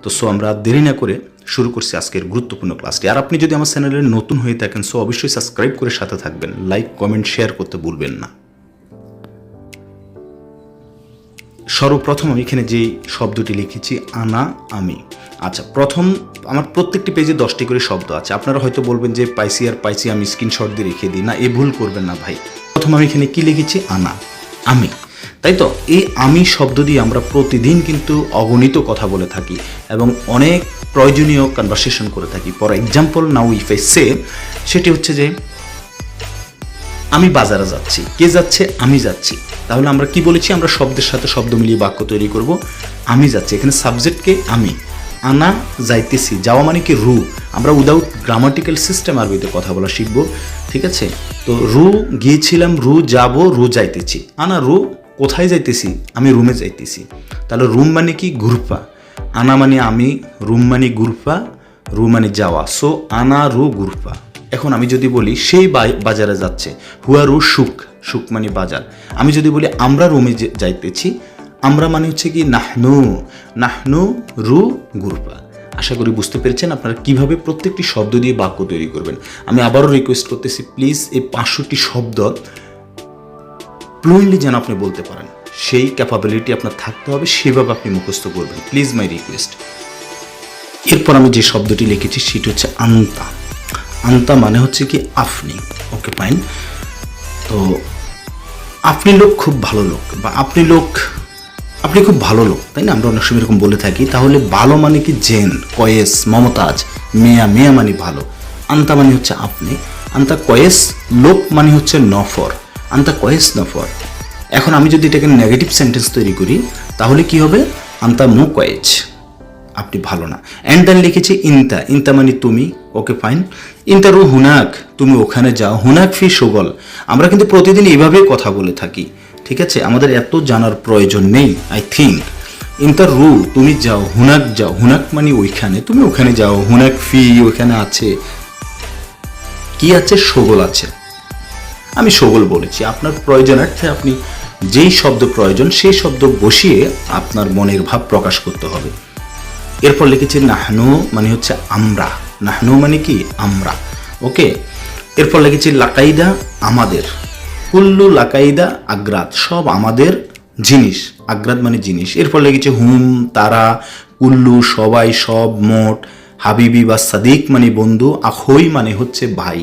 তো আমরা দেরি না করে শুরু করছি আজকের গুরুত্বপূর্ণ ক্লাসটি। আর আপনি যদি আমার চ্যানেলে নতুন হয়ে থাকেন অবশ্যই সাবস্ক্রাইব করে সাথে থাকবেন, লাইক কমেন্ট শেয়ার করতে ভুলবেন না। সর্বপ্রথম আমি এখানে যে শব্দটি লিখেছি আনা, আমি। আচ্ছা, প্রথম আমার প্রত্যেকটি পেজে 10টি করে শব্দ আছে। আপনারা হয়তো বলবেন যে পাইছি আমি স্ক্রিনশট দিয়ে রেখে দিই। না, এ ভুল করবেন না ভাই। প্রথম আমি এখানে কি লিখেছি? আনা, আমি, তাই তো? এই আমি শব্দ দিয়ে আমরা প্রতিদিন কিন্তু অগণিত কথা বলে থাকি এবং অনেক প্রয়োজনীয় কনভারসেশন করে থাকি। For example, now if I say, সেটি হচ্ছে যে আমি বাজারে যাচ্ছি। কে যাচ্ছে? আমি যাচ্ছি। তাহলে আমরা কি বলেছি? আমরা শব্দের সাথে শব্দ মিলিয়ে বাক্য তৈরি করব। আমি যাচ্ছি, এখানে সাবজেক্টকে আমি। আনা যাইতেছি, যাওয়া মানে কি? রু। আমরা উইদাউট গ্রামাটিক্যাল সিস্টেম আরবিতে কথা বলা শিখব, ঠিক আছে? তো রু গিয়েছিলাম, রু যাব, রু যাইতেছি। আনা রু কোথায় যাইতেছি? আমি রুমে যাইতেছি। তাহলে রুম মানে কি? গুরফা। আনা মানে আমি, রুম মানে গুরফা, রু মানে যাওয়া। সো আনা রু গুরফা। এখন আমি যদি বলি সেই বাজারে যাচ্ছে, হুয়া রু সুক, সুক মানে বাজার। আমি যদি বলি আমরা রুমে যাইতেছি, আমরা মানে হচ্ছে কি? নাহনু, নাহনু রু গুরফা। আশা করি বুঝতে পেরেছেন আপনারা কিভাবে প্রত্যেকটি শব্দ দিয়ে বাক্য তৈরি করবেন। আমি আবারও রিকোয়েস্ট করতেছি, প্লিজ এই 500টি শব্দ ফ্লুয়েন্টলি যেন আপনি বলতে পারেন, সেই ক্যাপাবিলিটি আপনার থাকতে হবে, সেভাবে আপনি মুখস্থ করবেন, প্লিজ মাই রিকোয়েস্ট। এরপর আমি যে শব্দটি লিখেছি সেটি হচ্ছে আন্তা। আন্তা মানে হচ্ছে কি? আপনি। ওকে, ফাইন। তো আপনি লোক খুব ভালো লোক, বা আপনি খুব ভালো লোক, তাই না? আমরা অনেক সময় এরকম বলে থাকি। তাহলে ভালো মানে কি? জেন, কয়েস, মমতাজ, মেয়া, মেয়া মানে ভালো। আন্তা মানে হচ্ছে আপনি। আন্তা কয়েস, লোক মানে হচ্ছে নফর। আন্তা কয়েস নফর। এখন আমি যদি এটাকে নেগেটিভ সেন্টেন্স তৈরি করি তাহলে কি হবে? আন্তা মু কয়েজ, আপনি ভালো না। অ্যান্ড দেন লিখেছি ইনতা। ইনতা মানে তুমি। ওকে, ফাইন। ইনতা রু হুনাক, তুমি ওখানে যাও। হুনাক ফি সুগল। আমরা কিন্তু প্রতিদিন এইভাবেই কথা বলে থাকি, ঠিক আছে? আমাদের এত জানার প্রয়োজন নেই, আই থিঙ্ক। ইনতা রু, তুমি যাও। হুনাক যাও, হুনাক মানে ওইখানে, তুমি ওখানে যাও। হুনাক ফি, ওখানে আছে কি? আছে, সগল আছে। আমি সগল বলেছি। আপনার প্রয়োজনার্থে আপনি যেই শব্দ প্রয়োজন সেই শব্দ বসিয়ে আপনার মনের ভাব প্রকাশ করতে হবে। এরপর লিখেছি নাহনু মানে হচ্ছে আমরা। নাহনু মানে কি? আমরা। ওকে, এরপর লিখেছি লাকাইদা, আমাদের। কুল্লু লাকাইদা আগ্রাত, সব আমাদের জিনিস। আগ্রাত মানে জিনিস। এরপর লিখেছি হুম, তারা। কুল্লু সবাই, সব, মোট। হাবিবি বা সাদিক মানে বন্ধু। আখই মানে হচ্ছে ভাই।